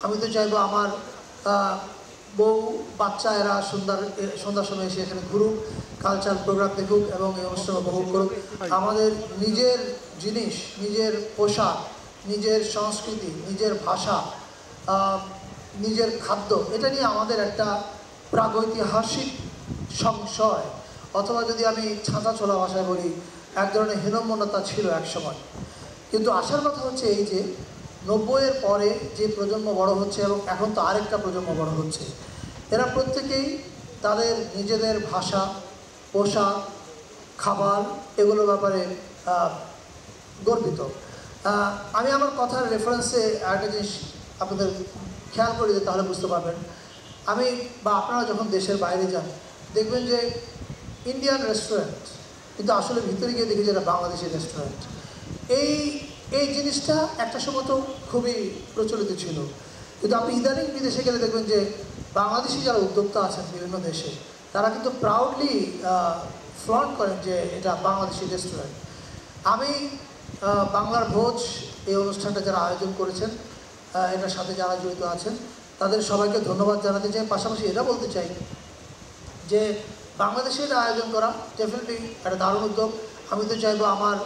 আমি তো চাইবো আমার বউ বাচ্চা এরা সন্ধ্যার সময় এসে এখানে ঘুরুক, কালচারাল প্রোগ্রাম দেখুক এবং এই অনুষ্ঠান উপভোগ করুক। আমাদের নিজের জিনিস, নিজের পোশাক, নিজের সংস্কৃতি, নিজের ভাষা, নিজের খাদ্য, এটা নিয়ে আমাদের একটা প্রাগৈতিহাসিক সংশয়, অথবা যদি আমি ছাঁচা ছোলা ভাষায় বলি, এক ধরনের হীনম্মন্যতা ছিল একসময়। কিন্তু আসার কথা হচ্ছে এই যে 90-এর পরে যে প্রজন্ম বড় হচ্ছে এবং এখন তো আরেকটা প্রজন্ম বড় হচ্ছে, এরা প্রত্যেকেই তাদের নিজেদের ভাষা, পোশাক, খাবার এগুলোর ব্যাপারে গর্বিত। আমি আমার কথার রেফারেন্সে একটা জিনিস আপনাদের খেয়াল করে দিই, তাহলে বুঝতে পারবেন। আমি বা আপনারা যখন দেশের বাইরে যান দেখবেন যে ইন্ডিয়ান রেস্টুরেন্ট, কিন্তু আসলে ভিতরে গিয়ে দেখি যে এটা বাংলাদেশি রেস্টুরেন্ট। এই জিনিসটা একটা সময় তো খুবই প্রচলিত ছিল, কিন্তু আপনি ইদানিং বিদেশে গেলে দেখবেন যে বাংলাদেশি যারা উদ্যোক্তা আছেন বিভিন্ন দেশে, তারা কিন্তু প্রাউডলি ফ্লন্ট করেন যে এটা বাংলাদেশি রেস্টুরেন্ট। আমি বাংলার ভোজ এই অনুষ্ঠানটা যারা আয়োজন করেছেন, এটার সাথে যারা জড়িত আছেন, তাদের সবাইকে ধন্যবাদ জানাতে চাই। পাশাপাশি এটা বলতে চাই যে বাংলাদেশে এটা আয়োজন করা ডেফিনেটলি একটা দারুণ উদ্যোগ। আমি তো চাইবো আমার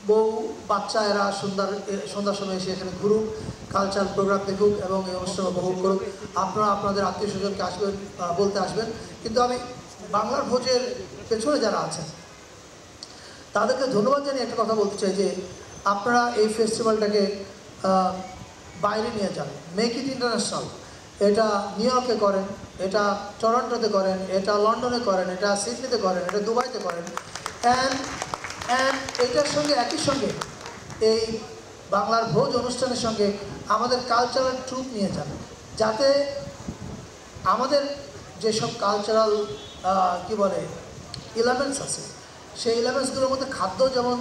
বউ বাচ্চা এরা সন্ধ্যার সময় এসে এখানে ঘুরুক, কালচারাল প্রোগ্রাম দেখুক এবং এই অনুষ্ঠান উপভোগ করুক। আপনারা আপনাদের আত্মীয় স্বজনকে আসবেন, বলতে আসবেন। কিন্তু আমি বাংলার ভোজের পেছনে যারা আছেন তাদেরকে ধন্যবাদ জানিয়ে একটা কথা বলতে চাই যে আপনারা এই ফেস্টিভ্যালটাকে বাইরে নিয়ে যান, মেক ইট ইন্টারন্যাশনাল। এটা নিউ ইয়র্কে করেন, এটা টরন্টোতে করেন, এটা লন্ডনে করেন, এটা সিডনিতে করেন, এটা দুবাইতে করেন। অ্যান্ড এটার সঙ্গে একই সঙ্গে এই বাংলার ভোজ অনুষ্ঠানের সঙ্গে আমাদের কালচারাল ট্রুথ নিয়ে যান, যাতে আমাদের যেসব কালচারাল কি বলে এলিমেন্টস আছে, সেই এলিমেন্টসগুলোর মধ্যে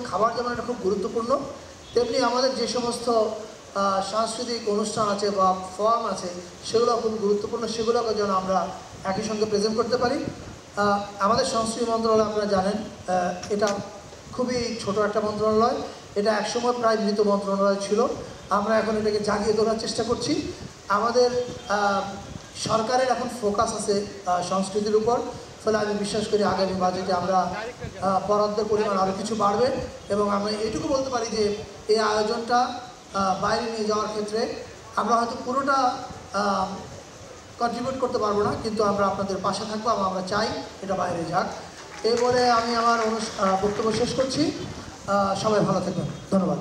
খাবার যেমন এটা খুব গুরুত্বপূর্ণ, তেমনি আমাদের যে সমস্ত সাংস্কৃতিক অনুষ্ঠান আছে বা ফর্ম আছে সেগুলো খুব গুরুত্বপূর্ণ, সেগুলোকে যেন আমরা একই সঙ্গে প্রেজেন্ট করতে পারি। আমাদের সংস্কৃতি মন্ত্রণালয় আপনারা জানেন এটা খুবই ছোট একটা মন্ত্রণালয়, এটা একসময় প্রায় মৃত মন্ত্রণালয় ছিল। আমরা এখন এটাকে জাগিয়ে তোলার চেষ্টা করছি। আমাদের সরকারের এখন ফোকাস আছে সংস্কৃতির উপর, ফলে আমি বিশ্বাস করি আগামী বাজেটে আমরা বরাদ্দের পরিমাণ আরও কিছু বাড়বে। এবং আমরা এটুকু বলতে পারি যে এই আয়োজনটা বাইরে নিয়ে যাওয়ার ক্ষেত্রে আমরা হয়তো পুরোটা কন্ট্রিবিউট করতে পারবো না, কিন্তু আমরা আপনাদের পাশে থাকবো এবং আমরা চাই এটা বাইরে যাক। এই বলে আমি আমার বক্তব্য শেষ করছি। সবাই ভালো থাকবেন, ধন্যবাদ।